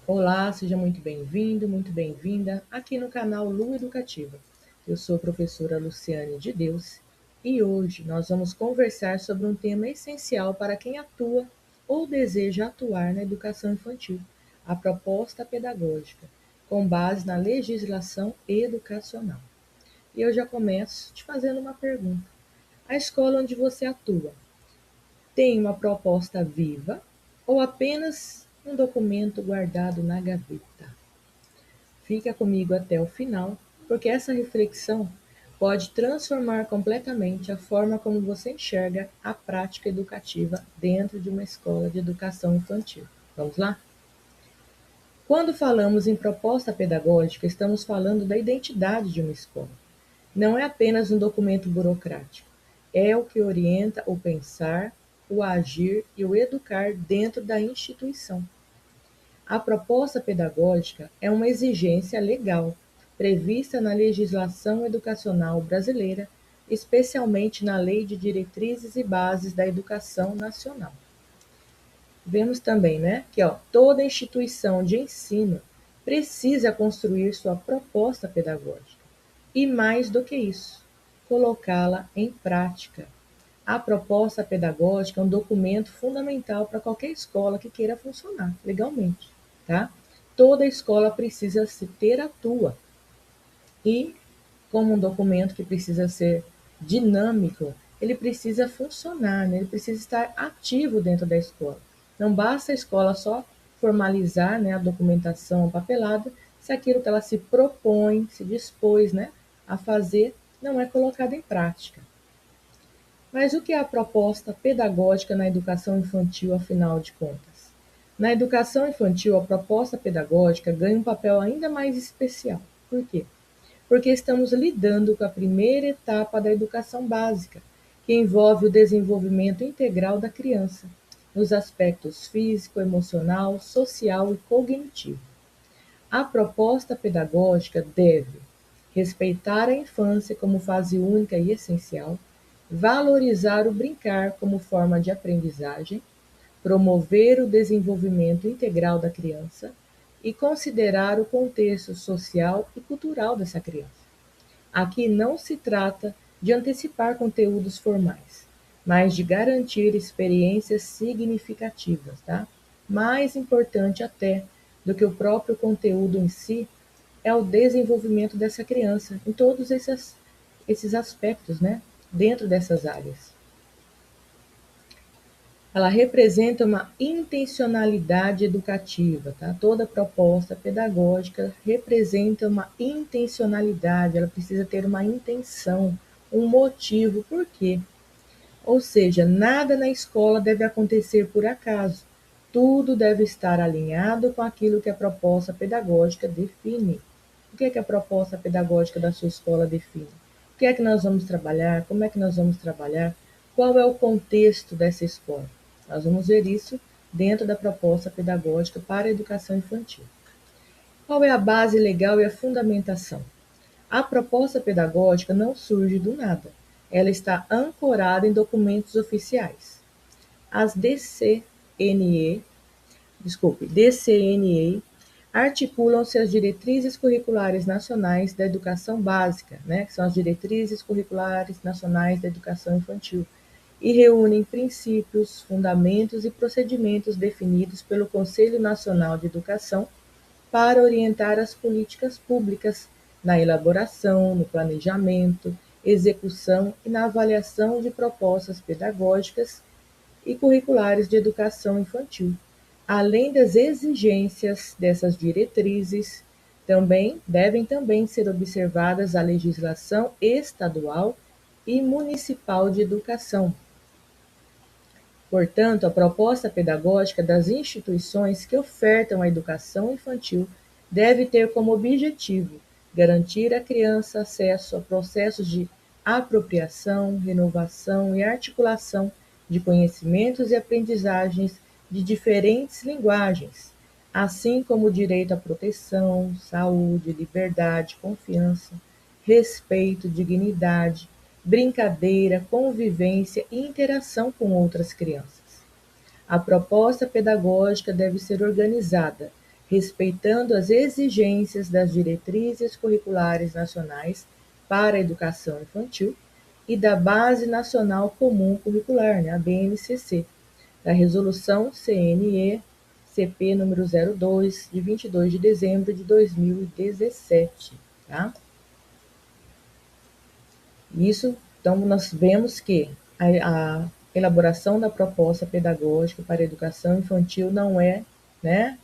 Olá, seja muito bem-vindo, muito bem-vinda aqui no canal Lu Educativa. Eu sou a professora Luciane de Deus e hoje nós vamos conversar sobre um tema essencial para quem atua ou deseja atuar na educação infantil, a proposta pedagógica, com base na legislação educacional. E eu já começo te fazendo uma pergunta. A escola onde você atua tem uma proposta viva ou apenas um documento guardado na gaveta? Fica comigo até o final, porque essa reflexão pode transformar completamente a forma como você enxerga a prática educativa dentro de uma escola de educação infantil. Vamos lá? Quando falamos em proposta pedagógica, estamos falando da identidade de uma escola. Não é apenas um documento burocrático, é o que orienta o pensar, o agir e o educar dentro da instituição. A proposta pedagógica é uma exigência legal prevista na legislação educacional brasileira, especialmente na Lei de Diretrizes e Bases da Educação Nacional. Vemos também, que toda instituição de ensino precisa construir sua proposta pedagógica e, mais do que isso, colocá-la em prática. A proposta pedagógica é um documento fundamental para qualquer escola que queira funcionar legalmente, tá? Toda escola precisa se ter a tua e, como um documento que precisa ser dinâmico, ele precisa funcionar, né? Ele precisa estar ativo dentro da escola. Não basta a escola só formalizar, né, a documentação papelada, se aquilo que ela se propõe, se dispôs, né, a fazer, não é colocado em prática. Mas o que é a proposta pedagógica na educação infantil, afinal de contas? Na educação infantil, a proposta pedagógica ganha um papel ainda mais especial. Por quê? Porque estamos lidando com a primeira etapa da educação básica, que envolve o desenvolvimento integral da criança, nos aspectos físico, emocional, social e cognitivo. A proposta pedagógica deve respeitar a infância como fase única e essencial, valorizar o brincar como forma de aprendizagem, promover o desenvolvimento integral da criança e considerar o contexto social e cultural dessa criança. Aqui não se trata de antecipar conteúdos formais, mas de garantir experiências significativas, tá? Mais importante até do que o próprio conteúdo em si é o desenvolvimento dessa criança em todos esses aspectos, né? Dentro dessas áreas. Ela representa uma intencionalidade educativa, tá? Toda proposta pedagógica representa uma intencionalidade, ela precisa ter uma intenção, um motivo, por quê? Ou seja, nada na escola deve acontecer por acaso. Tudo deve estar alinhado com aquilo que a proposta pedagógica define. O que é que a proposta pedagógica da sua escola define? O que é que nós vamos trabalhar? Como é que nós vamos trabalhar? Qual é o contexto dessa escola? Nós vamos ver isso dentro da proposta pedagógica para a educação infantil. Qual é a base legal e a fundamentação? A proposta pedagógica não surge do nada. Ela está ancorada em documentos oficiais. As DCNE articulam-se as diretrizes curriculares nacionais da educação básica, né, que são as diretrizes curriculares nacionais da educação infantil, e reúnem princípios, fundamentos e procedimentos definidos pelo Conselho Nacional de Educação para orientar as políticas públicas na elaboração, no planejamento, execução e na avaliação de propostas pedagógicas e curriculares de educação infantil. Além das exigências dessas diretrizes, devem também ser observadas a legislação estadual e municipal de educação. Portanto, a proposta pedagógica das instituições que ofertam a educação infantil deve ter como objetivo garantir à criança acesso a processos de apropriação, renovação e articulação de conhecimentos e aprendizagens de diferentes linguagens, assim como o direito à proteção, saúde, liberdade, confiança, respeito, dignidade, brincadeira, convivência e interação com outras crianças. A proposta pedagógica deve ser organizada, respeitando as exigências das diretrizes curriculares nacionais para a educação infantil e da Base Nacional Comum Curricular, né, a BNCC, da Resolução CNE-CP número 02, de 22 de dezembro de 2017. Tá? Isso, então, nós vemos que a elaboração da proposta pedagógica para a educação infantil não é, né,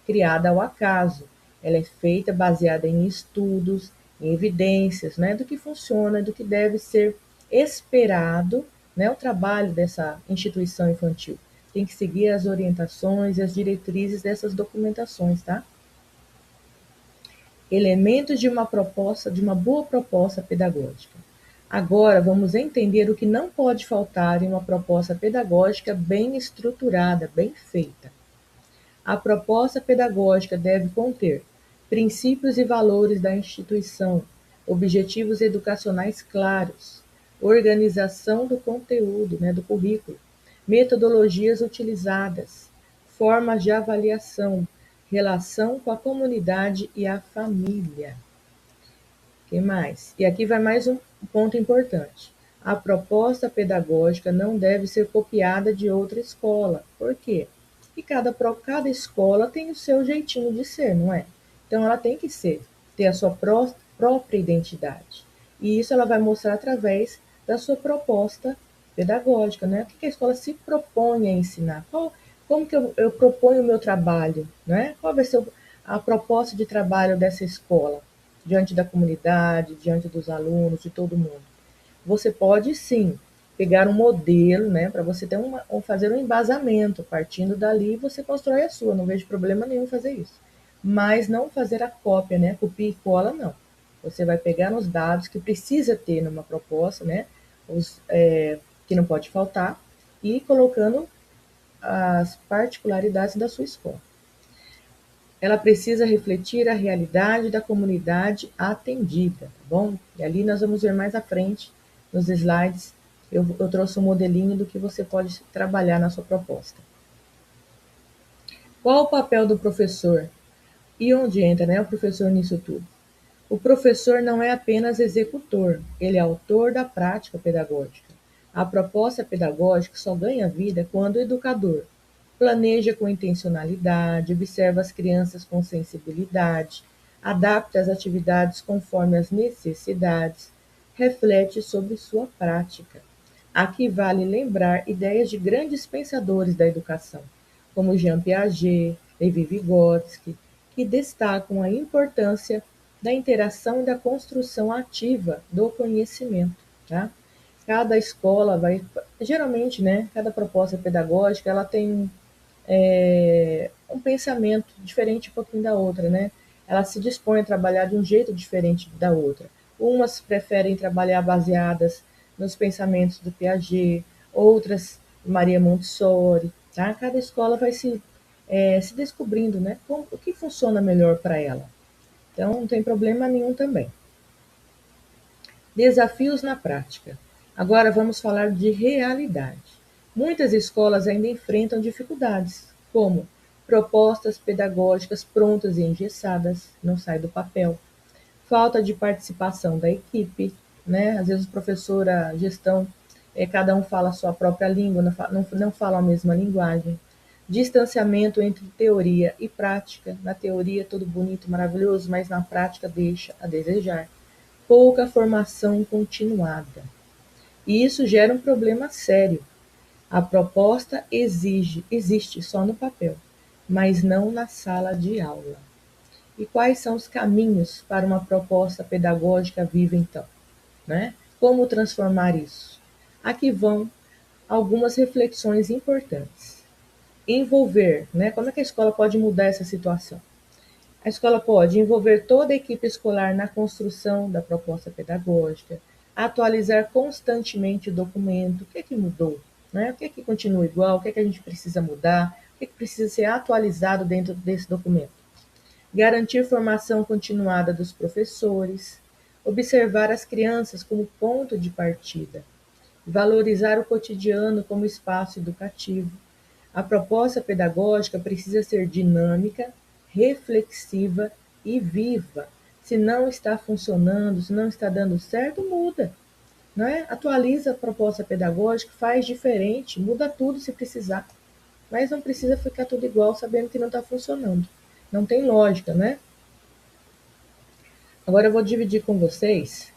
criada ao acaso. Ela é feita baseada em estudos, em evidências, né, do que funciona, do que deve ser esperado, né, o trabalho dessa instituição infantil. Tem que seguir as orientações e as diretrizes dessas documentações, tá? Elementos de uma proposta, de uma boa proposta pedagógica. Agora vamos entender o que não pode faltar em uma proposta pedagógica bem estruturada, bem feita. A proposta pedagógica deve conter princípios e valores da instituição, objetivos educacionais claros, organização do conteúdo, né, do currículo, metodologias utilizadas, formas de avaliação, relação com a comunidade e a família. O que mais? E aqui vai mais um ponto importante. A proposta pedagógica não deve ser copiada de outra escola. Por quê? Porque cada escola tem o seu jeitinho de ser, não é? Então ela tem que ter a sua própria identidade. E isso ela vai mostrar através da sua proposta pedagógica, né? O que a escola se propõe a ensinar? Como que eu proponho o meu trabalho, né? Qual vai ser a proposta de trabalho dessa escola? Diante da comunidade, diante dos alunos, de todo mundo. Você pode sim pegar um modelo, né, para você ter fazer um embasamento. Partindo dali, você constrói a sua. Não vejo problema nenhum fazer isso. Mas não fazer a cópia, né? Copia e cola, não. Você vai pegar os dados que precisa ter numa proposta, né? Que não pode faltar, e ir colocando as particularidades da sua escola. Ela precisa refletir a realidade da comunidade atendida, tá bom? E ali nós vamos ver mais à frente, nos slides, eu trouxe um modelinho do que você pode trabalhar na sua proposta. Qual o papel do professor? E onde entra, né, o professor nisso tudo? O professor não é apenas executor, ele é autor da prática pedagógica. A proposta pedagógica só ganha vida quando o educador planeja com intencionalidade, observa as crianças com sensibilidade, adapta as atividades conforme as necessidades, reflete sobre sua prática. Aqui vale lembrar ideias de grandes pensadores da educação, como Jean Piaget, Levi Vygotsky, que destacam a importância da interação e da construção ativa do conhecimento. Tá? Cada escola vai, geralmente, né, cada proposta pedagógica, ela tem um pensamento diferente um pouquinho da outra, né? Ela se dispõe a trabalhar de um jeito diferente da outra. Umas preferem trabalhar baseadas nos pensamentos do Piaget, outras Maria Montessori, tá? Cada escola vai se descobrindo, né? O que funciona melhor para ela. Então, não tem problema nenhum também. Desafios na prática. Agora vamos falar de realidade. Muitas escolas ainda enfrentam dificuldades, como propostas pedagógicas prontas e engessadas, não sai do papel, falta de participação da equipe, né? Às vezes o professor, a gestão, cada um fala a sua própria língua, não fala a mesma linguagem. Distanciamento entre teoria e prática. Na teoria tudo bonito, maravilhoso, mas na prática deixa a desejar. Pouca formação continuada. E isso gera um problema sério. A proposta existe só no papel, mas não na sala de aula. E quais são os caminhos para uma proposta pedagógica viva, então? Né? Como transformar isso? Aqui vão algumas reflexões importantes. Envolver, né? Como é que a escola pode mudar essa situação? A escola pode envolver toda a equipe escolar na construção da proposta pedagógica, atualizar constantemente o documento, o que é que mudou, né? O que é que continua igual, o que é que a gente precisa mudar, o que é que precisa ser atualizado dentro desse documento. Garantir formação continuada dos professores, observar as crianças como ponto de partida, valorizar o cotidiano como espaço educativo. A proposta pedagógica precisa ser dinâmica, reflexiva e viva. Se não está funcionando, se não está dando certo, muda. Né? Atualiza a proposta pedagógica, faz diferente, muda tudo se precisar. Mas não precisa ficar tudo igual sabendo que não está funcionando. Não tem lógica, né? Agora eu vou dividir com vocês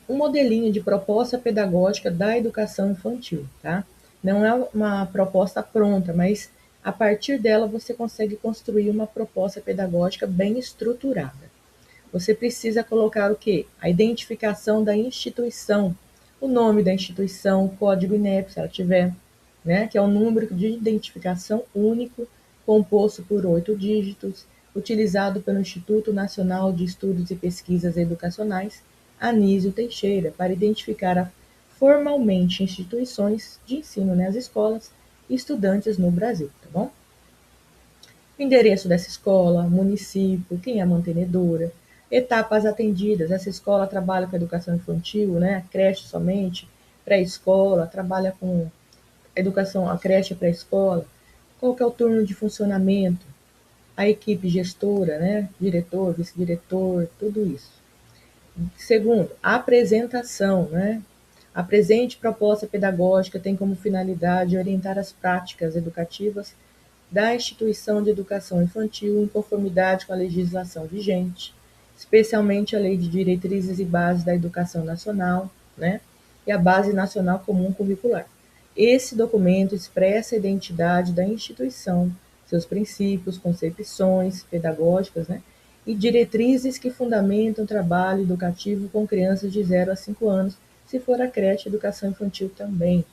um modelinho de proposta pedagógica da educação infantil, tá? Não é uma proposta pronta, mas a partir dela você consegue construir uma proposta pedagógica bem estruturada. Você precisa colocar o quê? A identificação da instituição, o nome da instituição, o código INEP, se ela tiver, né? Que é um número de identificação único, composto por 8 dígitos, utilizado pelo Instituto Nacional de Estudos e Pesquisas Educacionais, Anísio Teixeira, para identificar formalmente instituições de ensino, né, as escolas e estudantes no Brasil, tá bom? Endereço dessa escola, município, quem é a mantenedora, etapas atendidas. Essa escola trabalha com educação infantil, né? Creche somente, pré-escola, trabalha com educação, a creche pré-escola. Qual que é o turno de funcionamento? A equipe gestora, né? Diretor, vice-diretor, tudo isso. Segundo, a apresentação, né? A presente proposta pedagógica tem como finalidade orientar as práticas educativas da instituição de educação infantil em conformidade com a legislação vigente, especialmente a Lei de Diretrizes e Bases da Educação Nacional, né, e a Base Nacional Comum Curricular. Esse documento expressa a identidade da instituição, seus princípios, concepções pedagógicas, né, e diretrizes que fundamentam o trabalho educativo com crianças de 0 a 5 anos, se for a creche educação infantil também.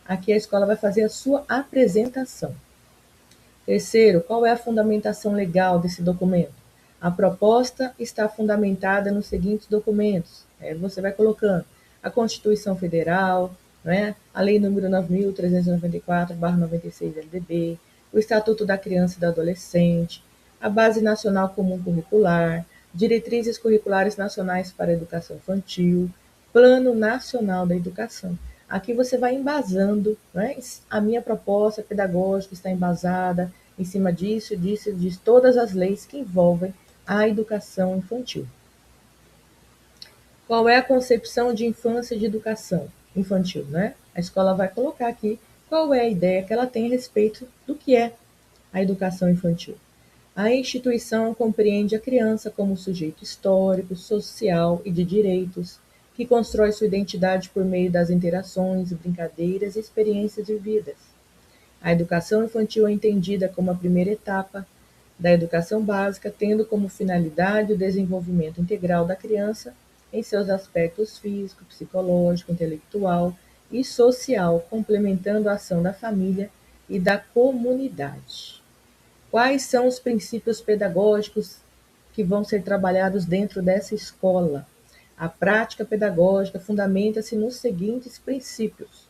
Aqui a escola vai fazer a sua apresentação. Terceiro, qual é a fundamentação legal desse documento? A proposta está fundamentada nos seguintes documentos. Você vai colocando a Constituição Federal, né, a Lei número 9.394/96 LDB, o Estatuto da Criança e do Adolescente, a Base Nacional Comum Curricular, diretrizes curriculares nacionais para a educação infantil, Plano Nacional da Educação. Aqui você vai embasando, né? A minha proposta pedagógica está embasada em cima disso, disso, de todas as leis que envolvem a educação infantil. Qual é a concepção de infância e de educação infantil, né? A escola vai colocar aqui qual é a ideia que ela tem a respeito do que é a educação infantil. A instituição compreende a criança como sujeito histórico, social e de direitos, que constrói sua identidade por meio das interações, brincadeiras e experiências vividas. A educação infantil é entendida como a primeira etapa da educação básica, tendo como finalidade o desenvolvimento integral da criança em seus aspectos físico, psicológico, intelectual e social, complementando a ação da família e da comunidade. Quais são os princípios pedagógicos que vão ser trabalhados dentro dessa escola? A prática pedagógica fundamenta-se nos seguintes princípios: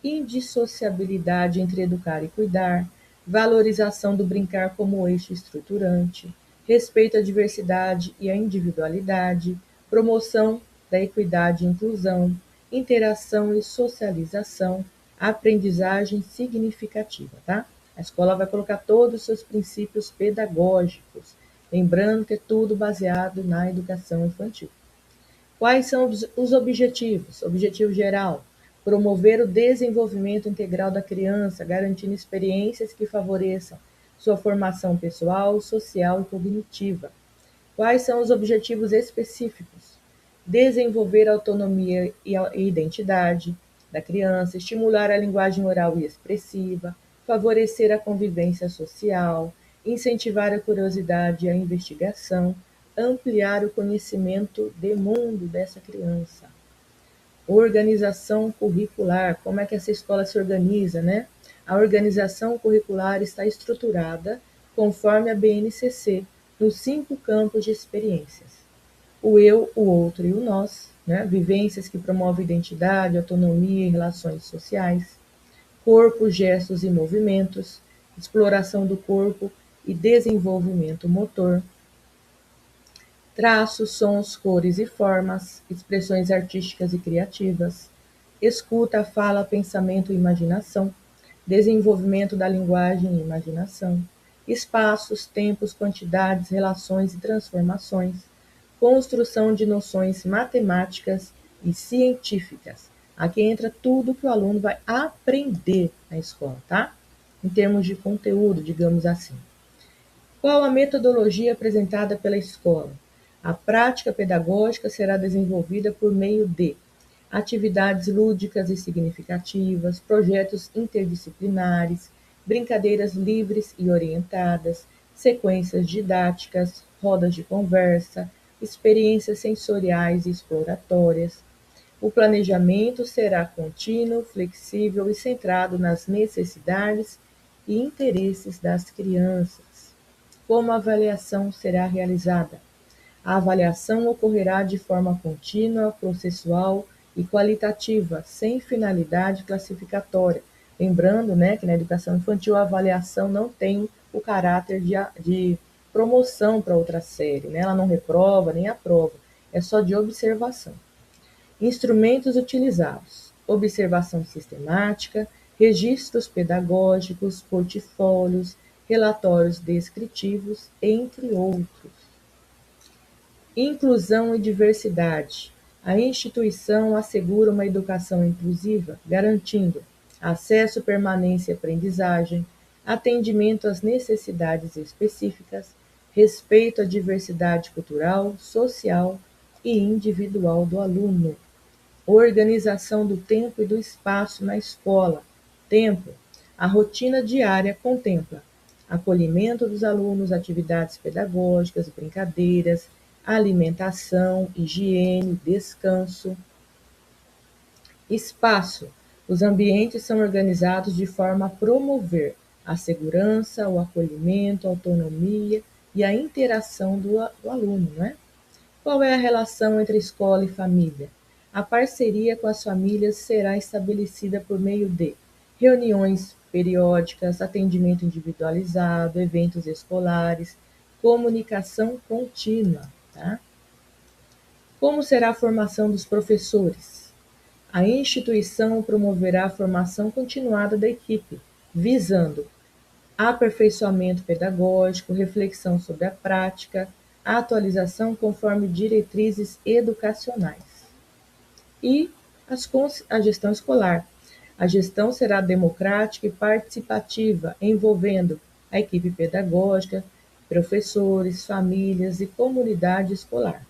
indissociabilidade entre educar e cuidar, valorização do brincar como eixo estruturante, respeito à diversidade e à individualidade, promoção da equidade e inclusão, interação e socialização, aprendizagem significativa, tá? A escola vai colocar todos os seus princípios pedagógicos, lembrando que é tudo baseado na educação infantil. Quais são os objetivos? Objetivo geral: promover o desenvolvimento integral da criança, garantindo experiências que favoreçam sua formação pessoal, social e cognitiva. Quais são os objetivos específicos? Desenvolver a autonomia e a identidade da criança, estimular a linguagem oral e expressiva, favorecer a convivência social, incentivar a curiosidade e a investigação, ampliar o conhecimento de mundo dessa criança. Organização curricular, como é que essa escola se organiza, né? A organização curricular está estruturada conforme a BNCC, nos 5 campos de experiências: o eu, o outro e o nós, né? Vivências que promovem identidade, autonomia e relações sociais, corpo, gestos e movimentos, exploração do corpo e desenvolvimento motor, traços, sons, cores e formas, expressões artísticas e criativas, escuta, fala, pensamento e imaginação, desenvolvimento da linguagem e imaginação, espaços, tempos, quantidades, relações e transformações, construção de noções matemáticas e científicas. Aqui entra tudo que o aluno vai aprender na escola, tá? Em termos de conteúdo, digamos assim. Qual a metodologia apresentada pela escola? A prática pedagógica será desenvolvida por meio de atividades lúdicas e significativas, projetos interdisciplinares, brincadeiras livres e orientadas, sequências didáticas, rodas de conversa, experiências sensoriais e exploratórias. O planejamento será contínuo, flexível e centrado nas necessidades e interesses das crianças. Como a avaliação será realizada? A avaliação ocorrerá de forma contínua, processual e qualitativa, sem finalidade classificatória. Lembrando, né, que na educação infantil a avaliação não tem o caráter de promoção para outra série, né? Ela não reprova nem aprova, é só de observação. Instrumentos utilizados: observação sistemática, registros pedagógicos, portfólios, relatórios descritivos, entre outros. Inclusão e diversidade. A instituição assegura uma educação inclusiva, garantindo acesso, permanência e aprendizagem, atendimento às necessidades específicas, respeito à diversidade cultural, social e individual do aluno. Organização do tempo e do espaço na escola. Tempo. A rotina diária contempla acolhimento dos alunos, atividades pedagógicas, brincadeiras, alimentação, higiene, descanso. Espaço. Os ambientes são organizados de forma a promover a segurança, o acolhimento, a autonomia e a interação do aluno, né? Qual é a relação entre escola e família? A parceria com as famílias será estabelecida por meio de reuniões periódicas, atendimento individualizado, eventos escolares, comunicação contínua. Tá? Como será a formação dos professores? A instituição promoverá a formação continuada da equipe, visando aperfeiçoamento pedagógico, reflexão sobre a prática, atualização conforme diretrizes educacionais. E a gestão escolar. A gestão será democrática e participativa, envolvendo a equipe pedagógica, professores, famílias e comunidade escolar.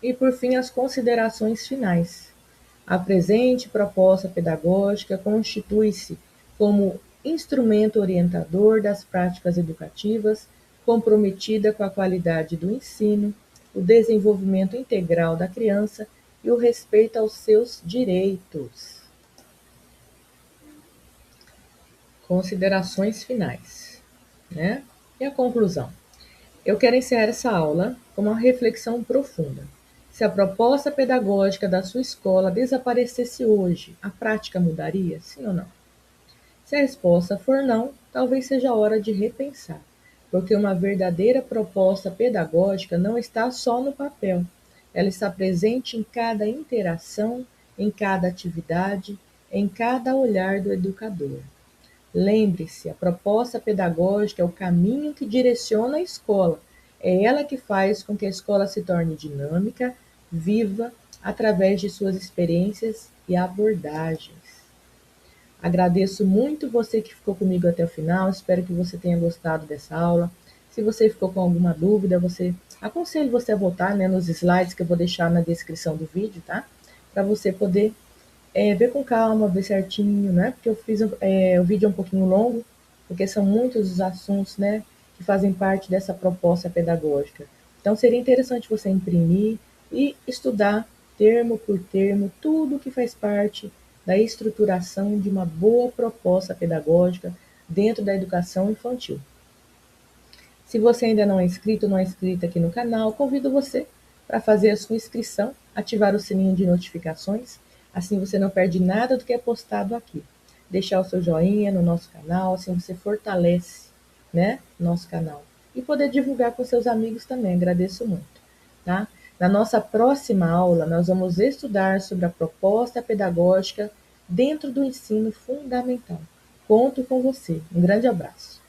E, por fim, as considerações finais. A presente proposta pedagógica constitui-se como instrumento orientador das práticas educativas, comprometida com a qualidade do ensino, o desenvolvimento integral da criança e o respeito aos seus direitos. Considerações finais, né? E a conclusão. Eu quero encerrar essa aula com uma reflexão profunda. Se a proposta pedagógica da sua escola desaparecesse hoje, a prática mudaria? Sim ou não? Se a resposta for não, talvez seja a hora de repensar, porque uma verdadeira proposta pedagógica não está só no papel, ela está presente em cada interação, em cada atividade, em cada olhar do educador. Lembre-se, a proposta pedagógica é o caminho que direciona a escola, é ela que faz com que a escola se torne dinâmica, viva, através de suas experiências e abordagens. Agradeço muito você que ficou comigo até o final, espero que você tenha gostado dessa aula. Se você ficou com alguma dúvida, aconselho você a voltar, né, nos slides que eu vou deixar na descrição do vídeo, tá? Para você poder ver com calma, ver certinho, né? Porque eu fiz o vídeo é um pouquinho longo, porque são muitos os assuntos, né, que fazem parte dessa proposta pedagógica. Então seria interessante você imprimir e estudar termo por termo tudo que faz parte da estruturação de uma boa proposta pedagógica dentro da educação infantil. Se você ainda não é inscrito ou não é inscrita aqui no canal, convido você para fazer a sua inscrição, ativar o sininho de notificações, assim você não perde nada do que é postado aqui. Deixar o seu joinha no nosso canal, assim você fortalece, né, nosso canal. E poder divulgar com seus amigos também, agradeço muito, tá? Na nossa próxima aula, nós vamos estudar sobre a proposta pedagógica dentro do ensino fundamental. Conto com você. Um grande abraço.